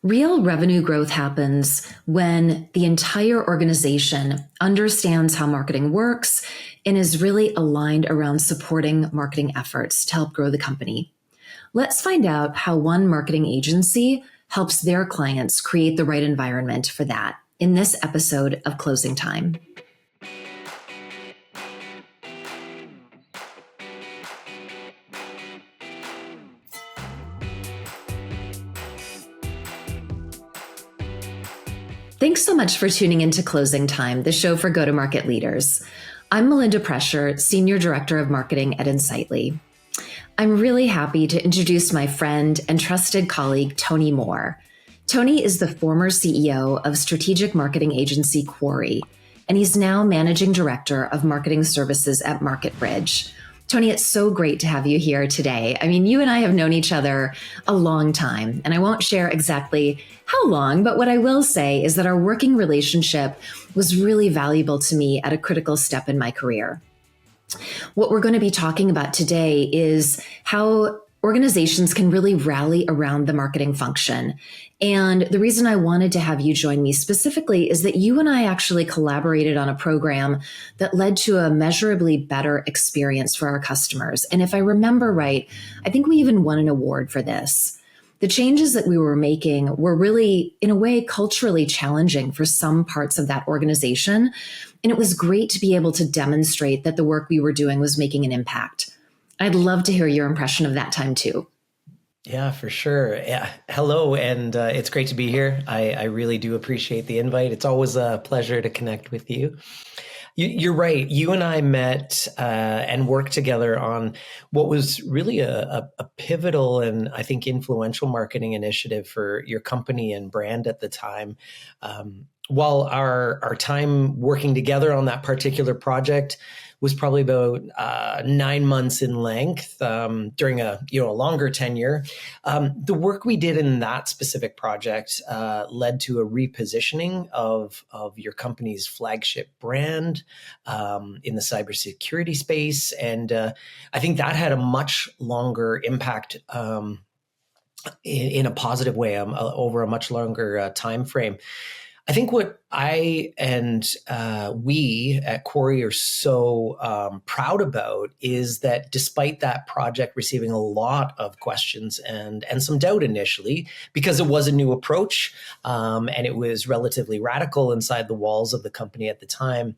Real revenue growth happens when the entire organization understands how marketing works and is really aligned around supporting marketing efforts to help grow the company. Let's find out how one marketing agency helps their clients create the right environment for that in this episode of Closing Time. Thanks so much for tuning into Closing Time, the show for go-to-market leaders. I'm Melinda Prescher, Senior Director of Marketing at Insightly. I'm really happy to introduce my friend and trusted colleague, Tony Mohr. Tony is the former CEO of strategic marketing agency Quarry, and he's now Managing Director of Marketing Services at Marketbridge. Tony, it's so great to have you here today. I mean, you and I have known each other a long time, and I won't share exactly how long, but what I will say is that our working relationship was really valuable to me at a critical step in my career. What we're going to be talking about today is how organizations can really rally around the marketing function. And the reason I wanted to have you join me specifically is that you and I actually collaborated on a program that led to a measurably better experience for our customers. And if I remember right, I think we even won an award for this. The changes that we were making were really, in a way, culturally challenging for some parts of that organization. And it was great to be able to demonstrate that the work we were doing was making an impact. I'd love to hear your impression of that time too. Yeah, for sure. Yeah. Hello, and it's great to be here. I really do appreciate the invite. It's always a pleasure to connect with you. You're right. You and I met and worked together on what was really a pivotal and I think influential marketing initiative for your company and brand at the time. While our time working together on that particular project was probably about 9 months in length during a longer tenure. The work we did in that specific project led to a repositioning of your company's flagship brand in the cybersecurity space, and I think that had a much longer impact in a positive way over a much longer time frame. I think what I and we at Quarry are so proud about is that despite that project receiving a lot of questions and some doubt initially, because it was a new approach and it was relatively radical inside the walls of the company at the time,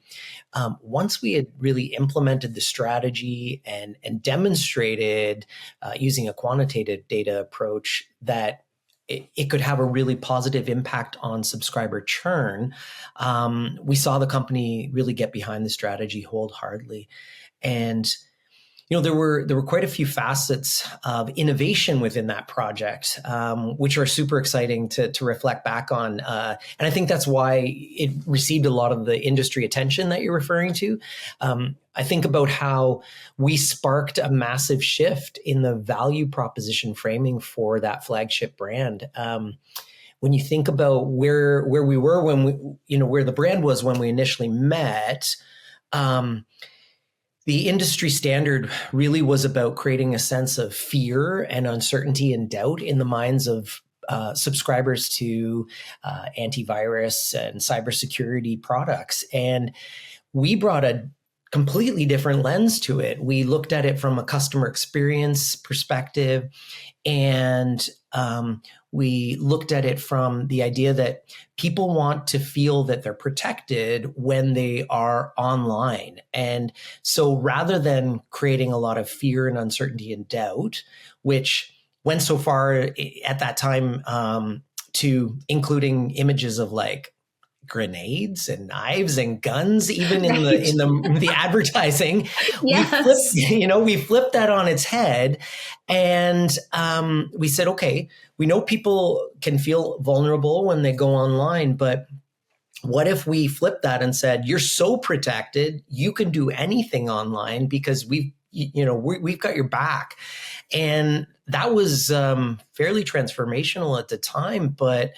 once we had really implemented the strategy and demonstrated using a quantitative data approach that it could have a really positive impact on subscriber churn, we saw the company really get behind the strategy wholeheartedly. And there were quite a few facets of innovation within that project, which are super exciting to reflect back on. And I think that's why it received a lot of the industry attention that you're referring to. I think about how we sparked a massive shift in the value proposition framing for that flagship brand. When you think about where we were when where the brand was when we initially met, the industry standard really was about creating a sense of fear and uncertainty and doubt in the minds of subscribers to antivirus and cybersecurity products. And we brought a completely different lens to it. We looked at it from a customer experience perspective, and we looked at it from the idea that people want to feel that they're protected when they are online. And so rather than creating a lot of fear and uncertainty and doubt, which went so far at that time to including images of like grenades and knives and guns, even in the advertising. Yes. We flipped that on its head, and we said, okay, we know people can feel vulnerable when they go online, but what if we flip that and said, you're so protected, you can do anything online because we've got your back. And that was fairly transformational at the time, but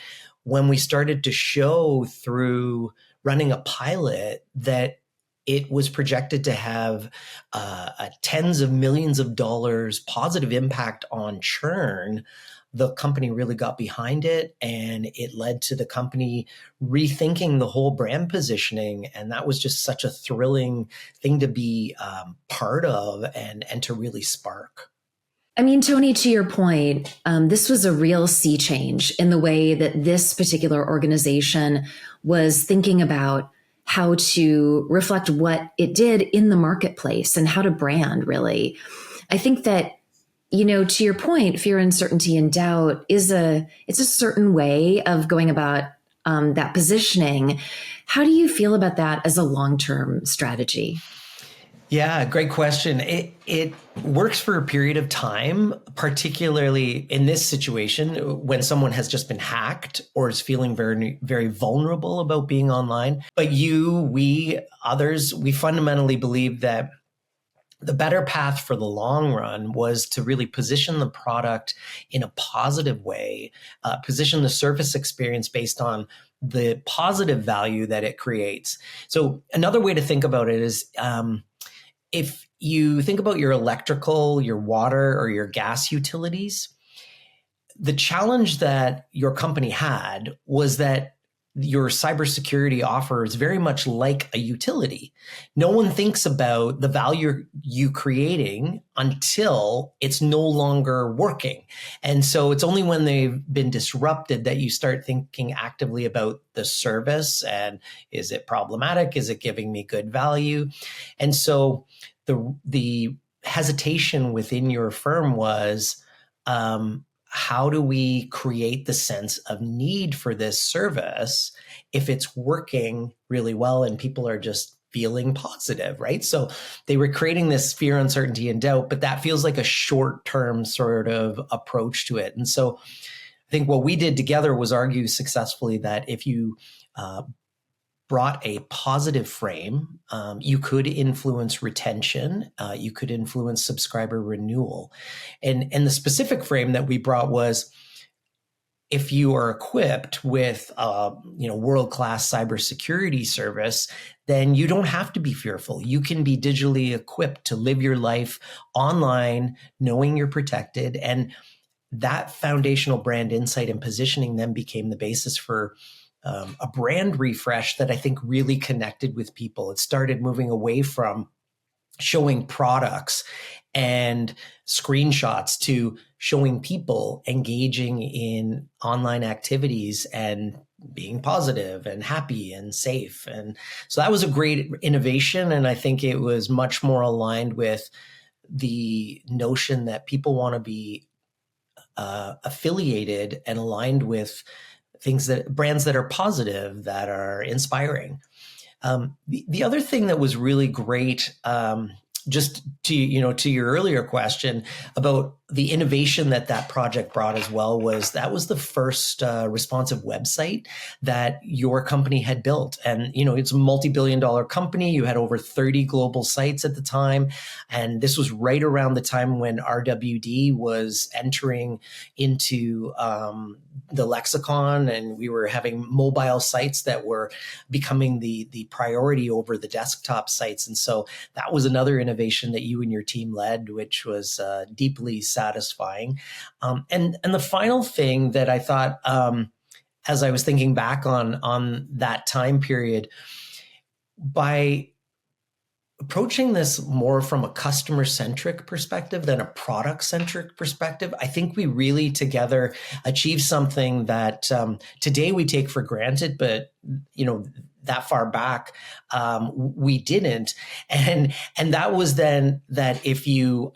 when we started to show through running a pilot that it was projected to have a tens of millions of dollars positive impact on churn, the company really got behind it, and it led to the company rethinking the whole brand positioning. And that was just such a thrilling thing to be part of and to really spark. I mean, Tony, to your point, this was a real sea change in the way that this particular organization was thinking about how to reflect what it did in the marketplace and how to brand, really. I think that, to your point, fear, uncertainty, and doubt it's a certain way of going about that positioning. How do you feel about that as a long-term strategy? Yeah, great question. It works for a period of time, particularly in this situation when someone has just been hacked or is feeling very, very vulnerable about being online. But we, others, we fundamentally believe that the better path for the long run was to really position the product in a positive way, position the service experience based on the positive value that it creates. So another way to think about it is, if you think about your electrical, your water, or your gas utilities, the challenge that your company had was that your cybersecurity offer is very much like a utility. No one thinks about the value you creating until it's no longer working. And so it's only when they've been disrupted that you start thinking actively about the service and, is it problematic? Is it giving me good value? And so the hesitation within your firm was, how do we create the sense of need for this service if it's working really well and people are just feeling positive, right? So they were creating this fear, uncertainty, and doubt, but that feels like a short-term sort of approach to it. And so I think what we did together was argue successfully that if you brought a positive frame, you could influence retention, you could influence subscriber renewal. And the specific frame that we brought was, if you are equipped with world-class cybersecurity service, then you don't have to be fearful. You can be digitally equipped to live your life online, knowing you're protected. And that foundational brand insight and positioning then became the basis for a brand refresh that I think really connected with people. It started moving away from showing products and screenshots to showing people engaging in online activities and being positive and happy and safe. And so that was a great innovation. And I think it was much more aligned with the notion that people want to be affiliated and aligned with brands that are positive, that are inspiring. The other thing that was really great, just to your earlier question about the innovation that project brought as well, was the first responsive website that your company had built. And, it's a multi-billion-dollar company. You had over 30 global sites at the time. And this was right around the time when RWD was entering into the lexicon, and we were having mobile sites that were becoming the priority over the desktop sites. And so that was another innovation that you and your team led, which was deeply satisfying. And the final thing that I thought, as I was thinking back on that time period, by approaching this more from a customer-centric perspective than a product-centric perspective, I think we really together achieved something that today we take for granted, but that far back we didn't. And that was then that if you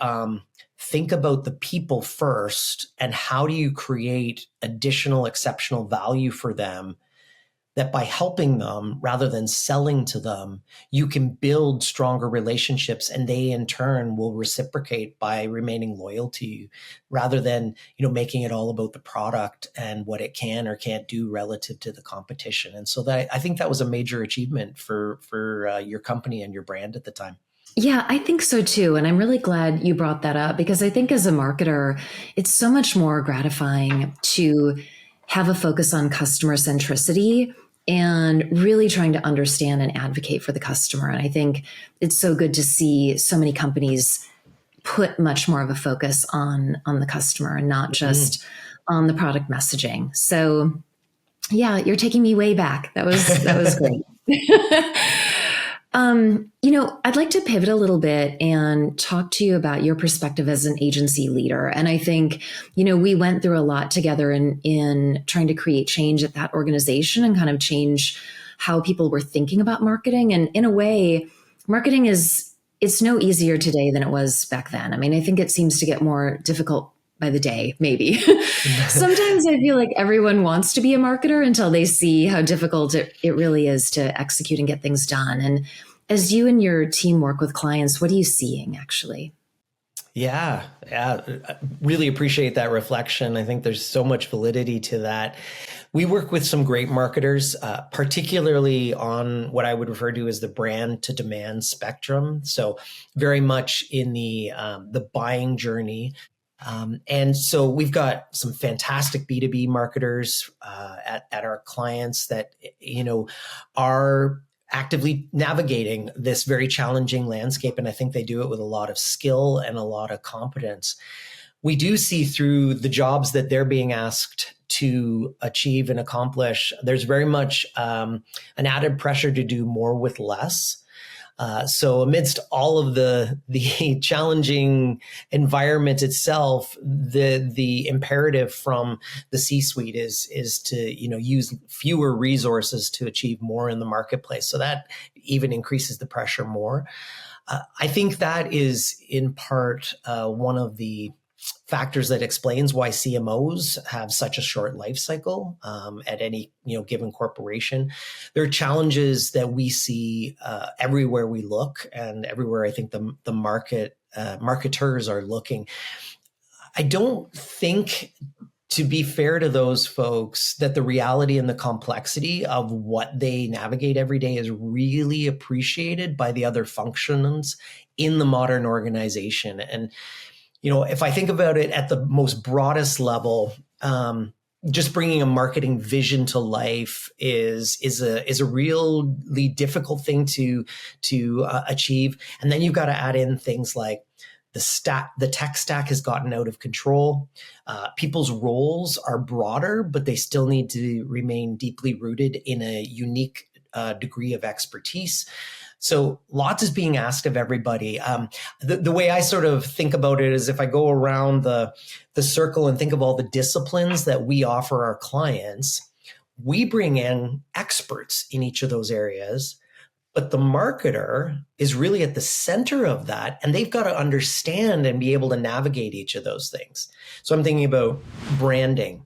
think about the people first and how do you create additional exceptional value for them, that by helping them rather than selling to them, you can build stronger relationships, and they in turn will reciprocate by remaining loyal to you, rather than making it all about the product and what it can or can't do relative to the competition. And so I think that was a major achievement for your company and your brand at the time. Yeah, I think so too. And I'm really glad you brought that up, because I think as a marketer, it's so much more gratifying to have a focus on customer centricity and really trying to understand and advocate for the customer. And I think it's so good to see so many companies put much more of a focus on the customer and not just on the product messaging. So yeah, you're taking me way back. That was great. I'd like to pivot a little bit and talk to you about your perspective as an agency leader. And I think, we went through a lot together in trying to create change at that organization and kind of change how people were thinking about marketing. And in a way, marketing it's no easier today than it was back then. I mean, I think it seems to get more difficult by the day, maybe. Sometimes I feel like everyone wants to be a marketer until they see how difficult it really is to execute and get things done. And as you and your team work with clients, what are you seeing actually? Yeah. I really appreciate that reflection. I think there's so much validity to that. We work with some great marketers, particularly on what I would refer to as the brand to demand spectrum. So very much in the buying journey. And so we've got some fantastic B2B marketers at our clients that, are actively navigating this very challenging landscape. And I think they do it with a lot of skill and a lot of competence. We do see through the jobs that they're being asked to achieve and accomplish, there's very much an added pressure to do more with less. So amidst all of the challenging environment itself, the imperative from the C-suite is to use fewer resources to achieve more in the marketplace. So that even increases the pressure more. I think that is in part one of the factors that explains why CMOs have such a short life cycle at any given corporation. There are challenges that we see everywhere we look, and everywhere I think the marketers are looking. I don't think, to be fair to those folks, that the reality and the complexity of what they navigate every day is really appreciated by the other functions in the modern organization. And if I think about it at the most broadest level, just bringing a marketing vision to life is a really difficult thing to achieve. And then you've got to add in things like the tech stack has gotten out of control. People's roles are broader, but they still need to remain deeply rooted in a unique degree of expertise. So lots is being asked of everybody. The way I sort of think about it is, if I go around the circle and think of all the disciplines that we offer our clients, we bring in experts in each of those areas, but the marketer is really at the center of that, and they've got to understand and be able to navigate each of those things. So I'm thinking about branding,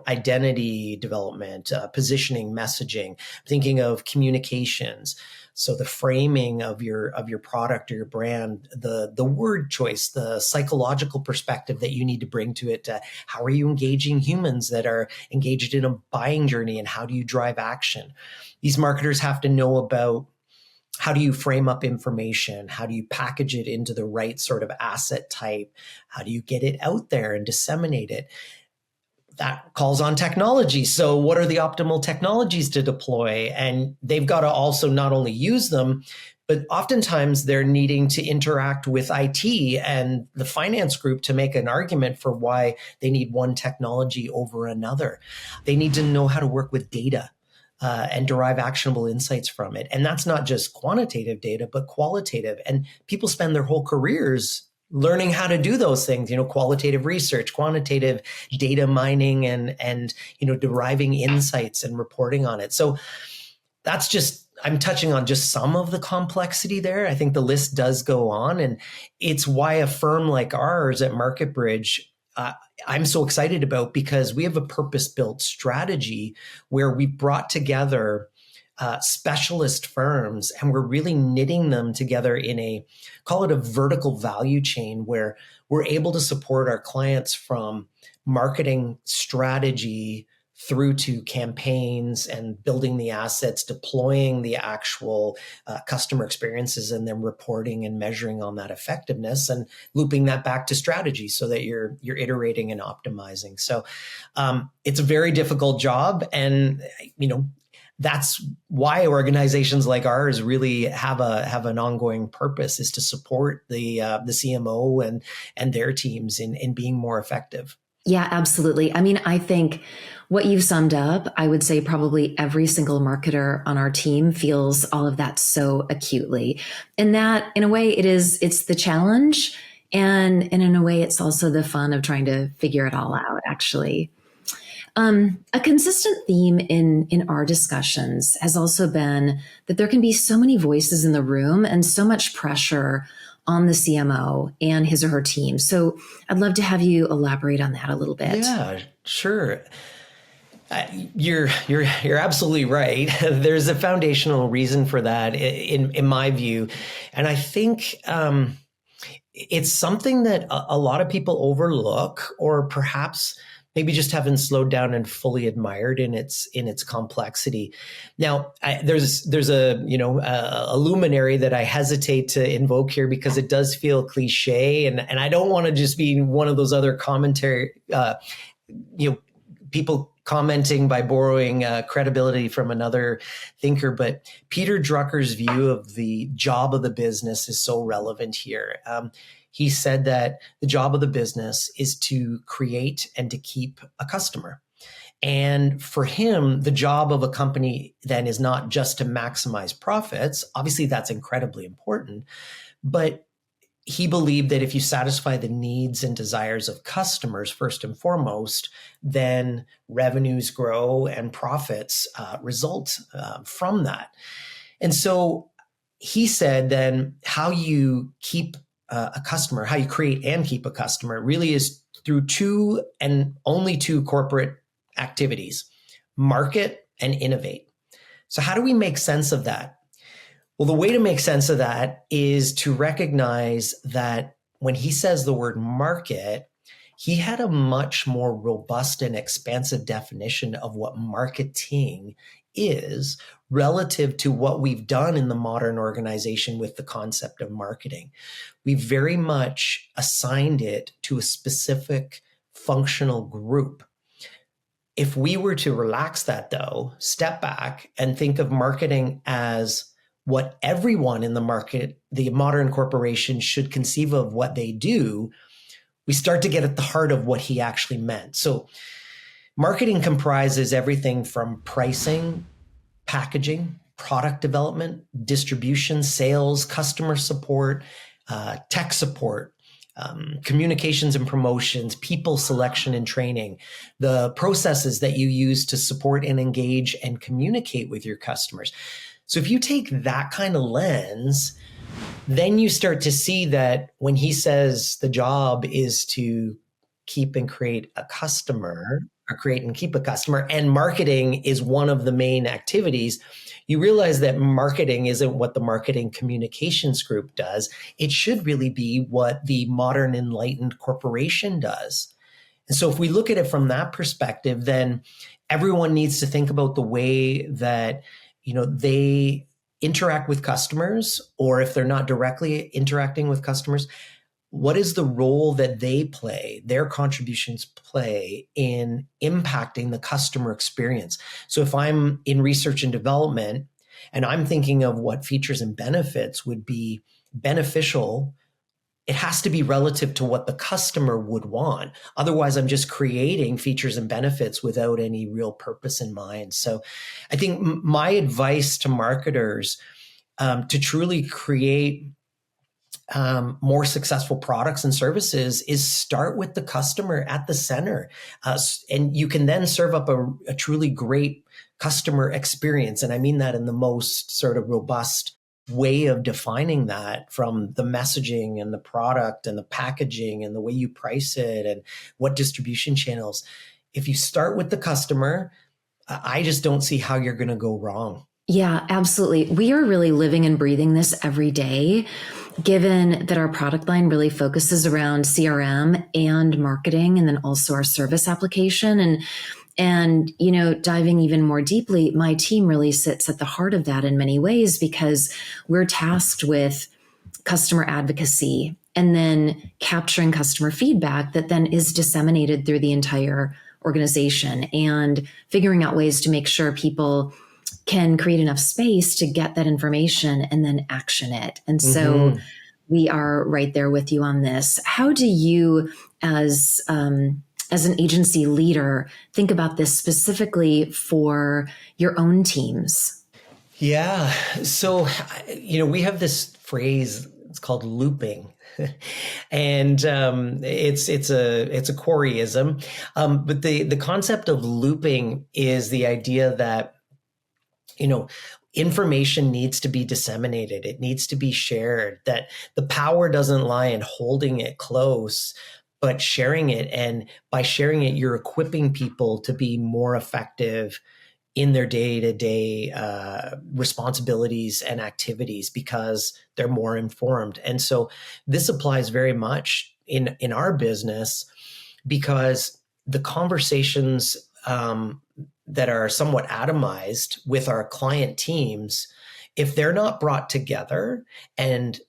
identity development, positioning, messaging. I'm thinking of communications. So the framing of your product or your brand, the word choice, the psychological perspective that you need to bring to it. How are you engaging humans that are engaged in a buying journey, and how do you drive action? These marketers have to know about how do you frame up information? How do you package it into the right sort of asset type? How do you get it out there and disseminate it? That calls on technology. So what are the optimal technologies to deploy? And they've got to also not only use them, but oftentimes they're needing to interact with IT and the finance group to make an argument for why they need one technology over another. They need to know how to work with data and derive actionable insights from it. And that's not just quantitative data, but qualitative. And people spend their whole careers learning how to do those things, qualitative research, quantitative data mining, and deriving insights and reporting on it. So that's just, I'm touching on just some of the complexity there. I think the list does go on, and it's why a firm like ours at Marketbridge, I'm so excited about, because we have a purpose-built strategy where we brought together specialist firms, and we're really knitting them together in call it a vertical value chain, where we're able to support our clients from marketing strategy through to campaigns and building the assets, deploying the actual customer experiences, and then reporting and measuring on that effectiveness, and looping that back to strategy so that you're iterating and optimizing. So it's a very difficult job, and that's why organizations like ours really have an ongoing purpose, is to support the CMO and their teams in being more effective. Yeah, absolutely. I mean, I think what you've summed up, I would say probably every single marketer on our team feels all of that so acutely. And that, in a way, it's the challenge. And in a way, it's also the fun of trying to figure it all out, actually. A consistent theme in our discussions has also been that there can be so many voices in the room and so much pressure on the CMO and his or her team. So I'd love to have you elaborate on that a little bit. Yeah, sure. You're absolutely right. There's a foundational reason for that, in my view, and I think it's something that a lot of people overlook, or perhaps maybe just haven't slowed down and fully admired in its complexity. Now, there's a luminary that I hesitate to invoke here because it does feel cliche, and I don't want to just be one of those other commentary people commenting by borrowing credibility from another thinker. But Peter Drucker's view of the job of the business is so relevant here. He said that the job of the business is to create and to keep a customer. And for him, the job of a company then is not just to maximize profits. Obviously, that's incredibly important. But he believed that if you satisfy the needs and desires of customers first and foremost, then revenues grow and profits result from that. And so he said then how you keep a customer, how you create and keep a customer really is through two and only two corporate activities: market and innovate. So how do we make sense of that? Well, the way to make sense of that is to recognize that when he says the word market, he had a much more robust and expansive definition of what marketing is relative to what we've done in the modern organization with the concept of marketing. We very much assigned it to a specific functional group. If we were to relax that, though, step back and think of marketing as what everyone in the market, the modern corporation, should conceive of what they do, we start to get at the heart of what he actually meant. So marketing comprises everything from pricing, packaging, product development, distribution, sales, customer support, tech support, communications and promotions, people selection and training, the processes that you use to support and engage and communicate with your customers. So if you take that kind of lens, then you start to see that when he says the job is to keep and create a customer, or create and keep a customer, and marketing is one of the main activities, you realize that marketing isn't what the marketing communications group does. It should really be what the modern enlightened corporation does. And so if we look at it from that perspective, then everyone needs to think about the way that they interact with customers, or if they're not directly interacting with customers, what is the role that they play, their contributions play in impacting the customer experience? So if I'm in research and development and I'm thinking of what features and benefits would be beneficial, it has to be relative to what the customer would want. Otherwise, I'm just creating features and benefits without any real purpose in mind. So I think my advice to marketers to truly create more successful products and services is start with the customer at the center. And you can then serve up a truly great customer experience. And I mean that in the most sort of robust way of defining that, from the messaging and the product and the packaging and the way you price it and what distribution channels. If you start with the customer, I just don't see how you're going to go wrong. Yeah, absolutely. We are really living and breathing this every day, given that our product line really focuses around CRM and marketing, and then also our service application. And diving even more deeply, my team really sits at the heart of that in many ways, because we're tasked with customer advocacy and then capturing customer feedback that then is disseminated through the entire organization, and figuring out ways to make sure people can create enough space to get that information and then action it. And so we are right there with you on this. How do you, as as an agency leader, think about this specifically for your own teams? Yeah. So, we have this phrase, it's called looping. And it's a Quarryism. But the concept of looping is the idea that, information needs to be disseminated. It needs to be shared, that the power doesn't lie in holding it close, but sharing it. And by sharing it, you're equipping people to be more effective in their day-to-day responsibilities and activities because they're more informed. And so this applies very much in our business, because the conversations that are somewhat atomized with our client teams, if they're not brought together and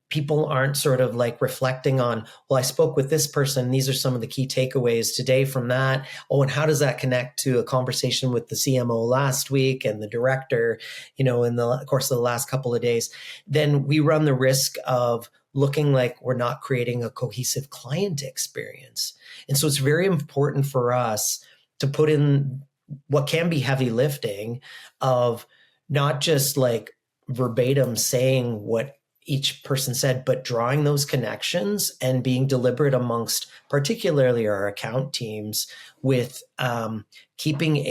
people aren't sort of like reflecting on, well, I spoke with this person, these are some of the key takeaways today from that. Oh, and how does that connect to a conversation with the CMO last week and the director, in the course of the last couple of days, then we run the risk of looking like we're not creating a cohesive client experience. And so it's very important for us to put in what can be heavy lifting of not just like verbatim saying what each person said, but drawing those connections and being deliberate amongst particularly our account teams with keeping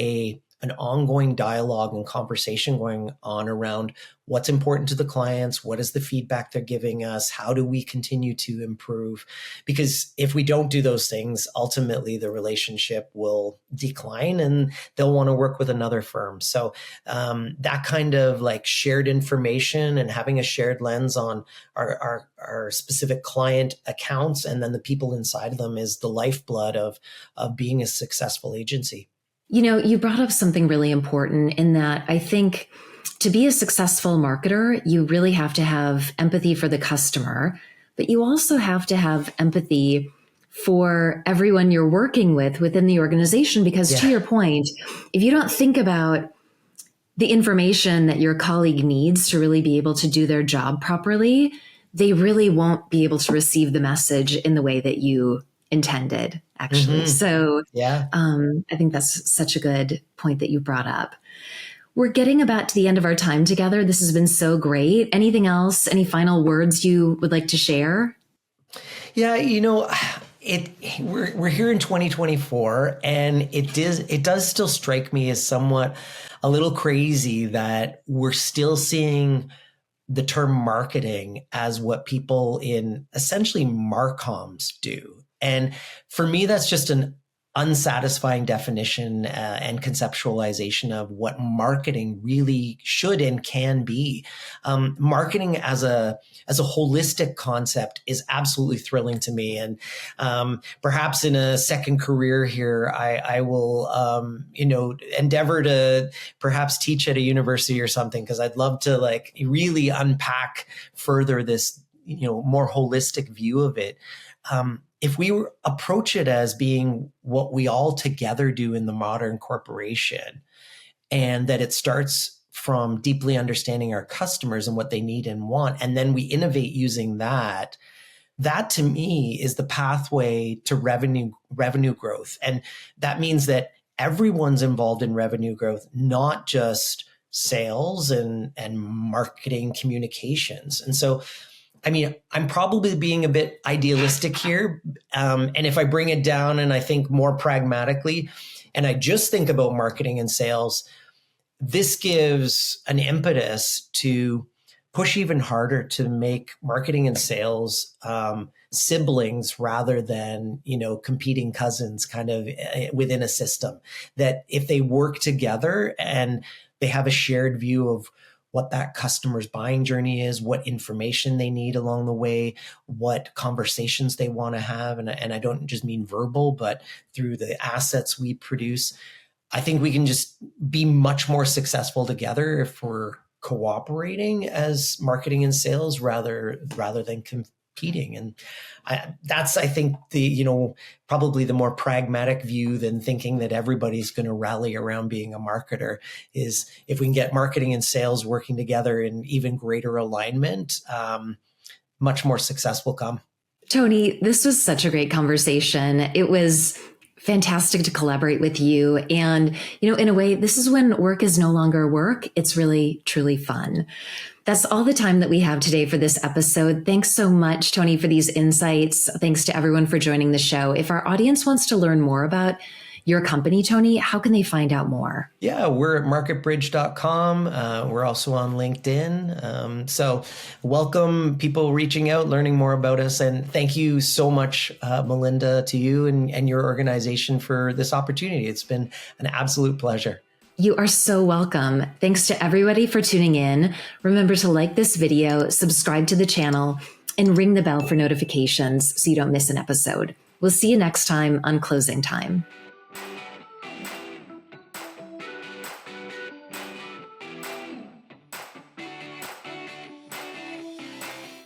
an ongoing dialogue and conversation going on around what's important to the clients, what is the feedback they're giving us, how do we continue to improve? Because if we don't do those things, ultimately the relationship will decline and they'll want to work with another firm. So that kind of like shared information and having a shared lens on our specific client accounts and then the people inside of them is the lifeblood of being a successful agency. You brought up something really important in that I think to be a successful marketer, you really have to have empathy for the customer, but you also have to have empathy for everyone you're working with within the organization. Because to your point, if you don't think about the information that your colleague needs to really be able to do their job properly, they really won't be able to receive the message in the way that you intended, actually. Mm-hmm. So yeah. I think that's such a good point that you brought up. We're getting about to the end of our time together. This has been so great. Anything else? Any final words you would like to share? Yeah, we're here in 2024, and it does still strike me as somewhat a little crazy that we're still seeing the term marketing as what people in essentially marcoms do. And for me, that's just an unsatisfying definition and conceptualization of what marketing really should and can be. Marketing as a holistic concept is absolutely thrilling to me, and perhaps in a second career here, I will endeavor to perhaps teach at a university or something, because I'd love to like really unpack further this more holistic view of it. If we approach it as being what we all together do in the modern corporation, and that it starts from deeply understanding our customers and what they need and want, and then we innovate using that to me is the pathway to revenue growth. And that means that everyone's involved in revenue growth, not just sales and marketing communications. And so I'm probably being a bit idealistic here. And if I bring it down and I think more pragmatically, and I just think about marketing and sales, this gives an impetus to push even harder to make marketing and sales siblings rather than, competing cousins kind of within a system. That if they work together and they have a shared view of what that customer's buying journey is, what information they need along the way, what conversations they want to have. And I don't just mean verbal, but through the assets we produce. I think we can just be much more successful together if we're cooperating as marketing and sales rather than competing. And that's, I think, probably the more pragmatic view than thinking that everybody's going to rally around being a marketer, is if we can get marketing and sales working together in even greater alignment, much more success will come. Tony, this was such a great conversation. It was Fantastic to collaborate with you. And, in a way, this is when work is no longer work. It's really, truly fun. That's all the time that we have today for this episode. Thanks so much, Tony, for these insights. Thanks to everyone for joining the show. If our audience wants to learn more about your company, Tony, how can they find out more? Yeah, we're at marketbridge.com. We're also on LinkedIn. So welcome people reaching out, learning more about us. And thank you so much, Melinda, to you and your organization for this opportunity. It's been an absolute pleasure. You are so welcome. Thanks to everybody for tuning in. Remember to like this video, subscribe to the channel, and ring the bell for notifications so you don't miss an episode. We'll see you next time on Closing Time.